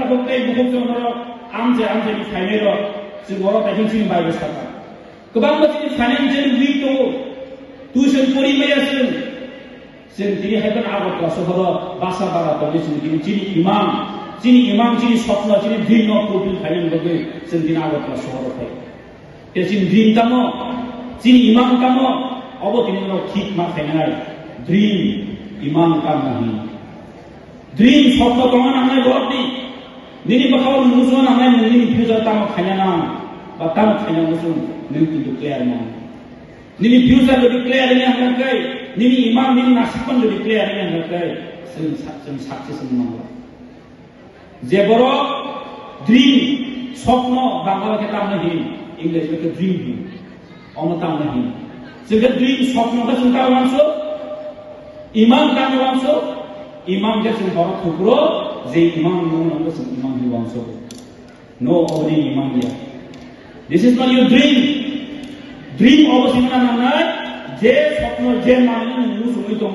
bukai buku orang amje di final orang tak sini bayar saka. Kebang macam financial week tu tuition puri maya sen tini happen awak kelas sohara bahasa barat tapi sini imam cini sopna cini dream no total final bagi sen tini awak kelas sohara kai. Cini dream kamu cini imam kamu awak tini no kick mak final dream imam kamu dream sopna kamu namanya berarti nini bakal musuh namanya nini future tamu khayana tamu khayana musuh nini tu clear mana nini future lebih clear ini akan kai nini imam nini nasibkan lebih clear ini akan kai sen sukses semua jeboro dream sopna bangla kita nahi English kita dream orang tamu nahi sehingga dream sopna kita sungkar langsung imam kamu langsung imam je sungkar thukro je imam nunggu imam di langsung no only imam dia this is not your dream অবশ্যই না নাই যে স্বপ্ন যে মানুষ মুসুমি দङ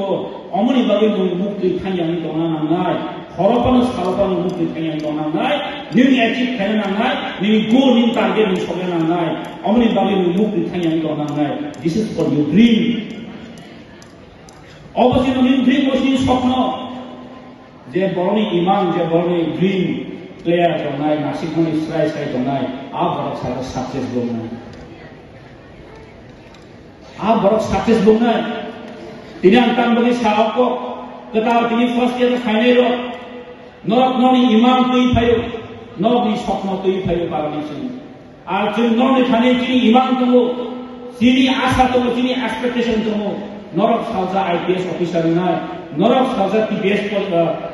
অমনি বাগে মুক্তি থাইয়ানি দङ নাই হরপানো সারপানো মুক্তি থাইয়ানি দङ নাই নিউ অ্যাচিভ খাইনা নাই নিউ গোল নিউ টার্গেট নিউ সবে নাই অমনি বাগে মুক্তি থাইয়ানি দङ নাই this is for your dream অবশ্যই নিউ ড্রিম অবশ্যই স্বপ্ন যে বড়নি ইমান যে বড়নি ড্রিম প্লেয়ার দङ নাই নাসিকমনি স্ট্রাইকার দङ নাই আ বড় সারা সাকসেস দङ নাই आप बरक सक्सेस बुना तिनी अंतन बगी साहब को कतार तिनी फर्स्ट ईयर फाइनल नरक ननी इमाम तुई फायो नरक नि स्वप्न तुई फायो पारमिशन আর जों नरक थाने तिनी इमाम दङ तिनी आशा दङ तिनी एक्सपेक्टेशन दङ नरक साजा आईपीएस अफिसार नाय नरक साजा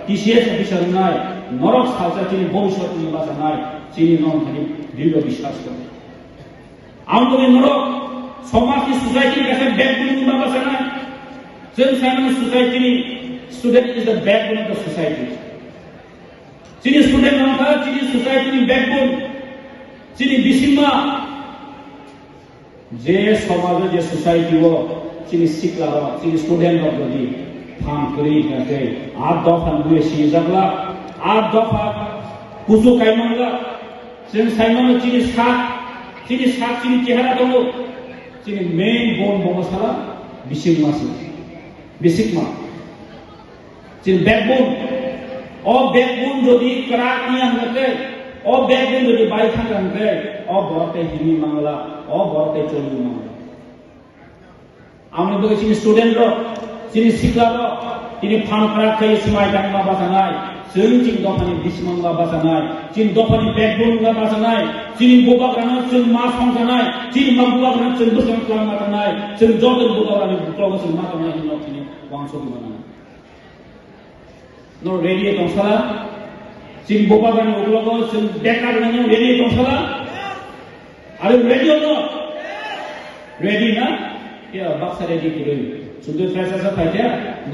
टीसीएस अफिसार नाय नरक साजा तिनी भविष्यत नि बाजा नाय तिनी नरक थाने दृढ़ विश्वास करे आम तो नरक समाज की सोसाइटी कैसे बैकबोन में बसना जों सामने society student is the backbone of the society चिनी स्टूडेंट नंका चिनी सोसाइटी नि बैकबोन चिनी बिसिमा जे समाज जे सोसाइटी वो चिनी सिकला चिनी स्टूडेंट of the फाम करी कैसे आठ दफा दुए सीजगला आठ दफा कुसु काइमंगा जों साइमन चिनी सात चिनी चेहरा दङ Sini main bone masalah bisik ma. Sini backbone. Backbone jadi kerak ni ang nake. Backbone jadi baik ang nake. Berarti hini mangla. Berarti coli mangla. Amni bagi sini student ro, sini sikla ro, sini farm kerak kaya semai dan ma basanai. Sini cing dopani bismangla basanai. Cing dopani backbone la basanai. Sini bobak rana sing mas fangsanai. Sini mabubak rana sing besang kelamatanai. Sing jordan bobak rana buklau sing matanai hino sini wangso di mana. No ready tongsala. Sini bobak rana buklau sing dekar rana ready tongsala. Are you ready or not? Ready na? Ya baksa ready kiri. Sudah fresher sa paja.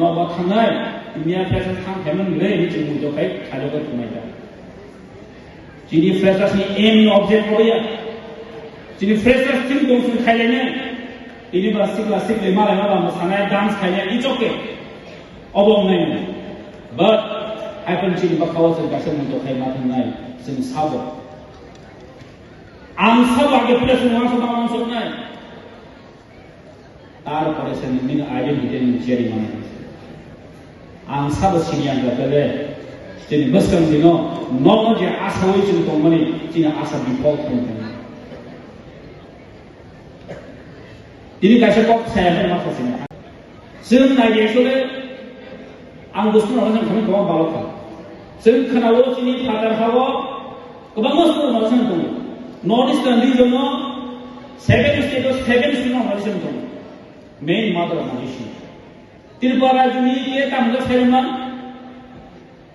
No batanai. Ini fresher kan hemen gre ini cing muncul kai ada kat kumaja. Jadi freshers ni aim ni object apa ya? Jadi freshers cing kongsi kayaknya ini plastik lima masalah dance kayaknya itu oke. Obong naik. But akan jadi bakawa terkasih untuk kayak mati naik. Sini sabar. Angsa bagi pula semua masuk naik. Tar pada sini ini identity ni jadi mana? Angsa bersini yang berbeda. Jadi meskan dino, nono je asa wajib untuk mani, jadi asa default pun. Jadi kasih kok saya pun masuk sini. Sebenarnya dia sudah, anggus pun orang kami kawan balok. Sebenarnya kenapa sini father hawa, kebangus pun orang tu. Northeast region no, seven states no orang tu. Main mother of nation. Tripura juni ke tamu seruman.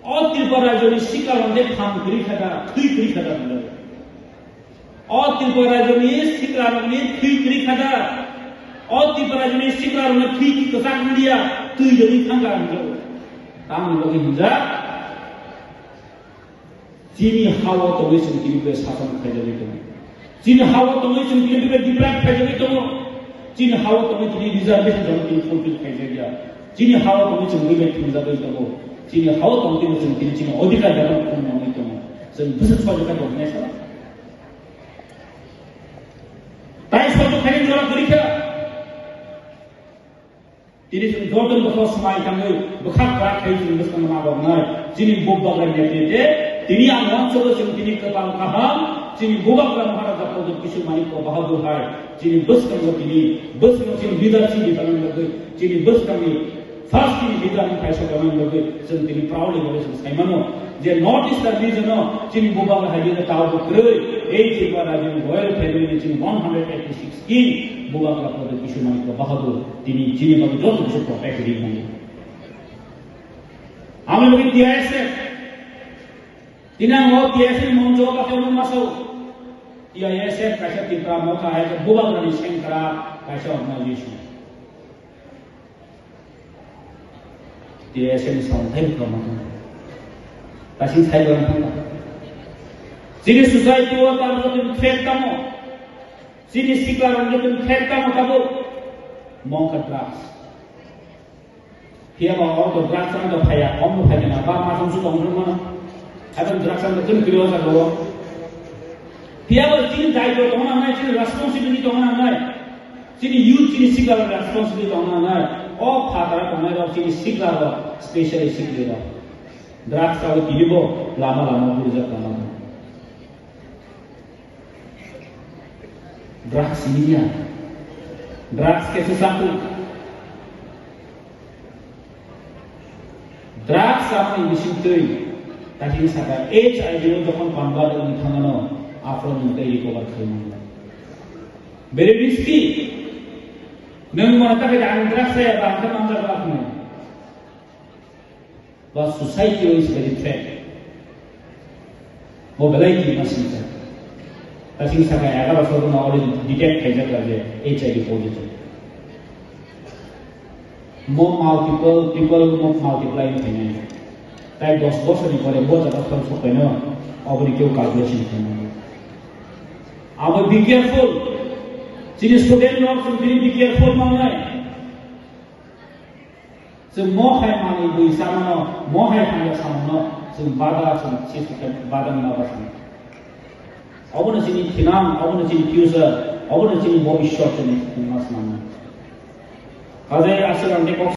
और त्रिपुरा जो शिकार होंगे farm करी खड़ा Thuy करी खड़ा मिले और त्रिपुरा जो शिकार होंगे थुई करी खड़ा और त्रिपुरा जो शिकार होंगे थुई की कसाक मिलिया थुई जो भी थंगा मिले ताम लोग हिंजा चीनी हावा तो वे चुनकी पे शासन फैले तो चीनी हावा तो वे चुनकी पे डिप्रेस फैले तो चीनी हावा तो वे चुनकी रिजर्वेशन जो की फुलफिल फैले गया चीनी हावा तो वे चुनकी पे रिजर्वेशन तो Cini hawa tong tino cini cini odika dalam kumong itu, जों 무슨 서적까지 없네서 তাই 서적하는 저라 그렇게 ini जों जर्दन बखौ समाय थाङै बखा बरा खायजों गोसोखां माबावनाय जोंनि बब्बाग्रा नेतृत्वे दिनै आं अनसोलाव जों दिनै गोबां गाहाम जोंनि बब्बाग्रा महाराजाफोर किसुमानिखौ बाहादुरहाय जोंनि बोसोराव दिनै बोसोराव जों लिडारशिप बिबाननि जोंनि बोसोरनि फार्स्ट दिनै लिडारनि फायसखांनायनि बागै जों दिनै प्राउडलि जों सायमानो जे नर्थ इस्टार्न रिजनाव जोंनि बब्बाग्रा हारिनि दावबो ग्रै এই ত্রিপুরা जों रयेल फेमिली जों 186 किं बब्बाग्राफोर किसुमानिखौ बाहादुर दिनै जोंनि बागै যত কিছু প্রটেক্ট দিই আমি বলি টিআইএসএফ তিনাং টিআইএসএফ মঞ্চ বাকেও মাসও টিআইএসএफ কাছে ত্রিপুরা মথা है बब्बाग्रानि सेंग्रा कासे अर्गानाइजेशन টিআইএসএফ सावथाय खालामो दासिम सायगोन थांगा जिनि सोसाइटियाव तारजों थ्रेट दङ जिनि सिक्लारजों थ्रेट दङ ताबो मौका ड्राग्स हियाबा अर ड्राग्स आंनो फाया हम फायना बा माजोंसो दंमोन आरो ड्राग्स आंनो जों क्रिया जागौ हियाबा जिनि दायित्व दङ नालाय जिनि रेसपन्सिबिलिटी दङ नालाय जिनि युथ जिनि सिक्लार रेसपन्सिबिलिटी दङ नालाय अ फादारा दंनाय जिनि सिक्लार स्पेशली सिक्लार ड्राग्स का किलिबो लामा लामा बुरजा खालामो ड्राग्स ini ड्राग्स के sesuatu drugs apa yang disintui tadi saya HIV যখন কনভার্ট হয়ে থানানো আফরন নিতে রিকভার খাইনো very risky नों मरता के आं ड्राग्स या बांधा मांगा राखनो बा society is very threat mobility machine तासिं सागा 11 বছর অলরেডি ডিটেক্ট হয়ে যাবে HIV positive more people more multiplying thing তাই 10 বছরই পরে বোঝা তখন সবাই না অবনি কেউ ক্যালকুলেশন করে আবার বি কেয়ারফুল যিনি স্টুডেন্ট অপশন যিনি বি কেয়ারফুল মানে जों মহায় মানে দুই সামানো মহায় থাকা সামানো जों বাধা আছে সিস্টেম বাধা না বাসন অবনে যিনি ফিনাম অবনে যিনি ফিউচার অবনে যিনি ভবিষ্যৎ যিনি মাস মানে কাজে আসলে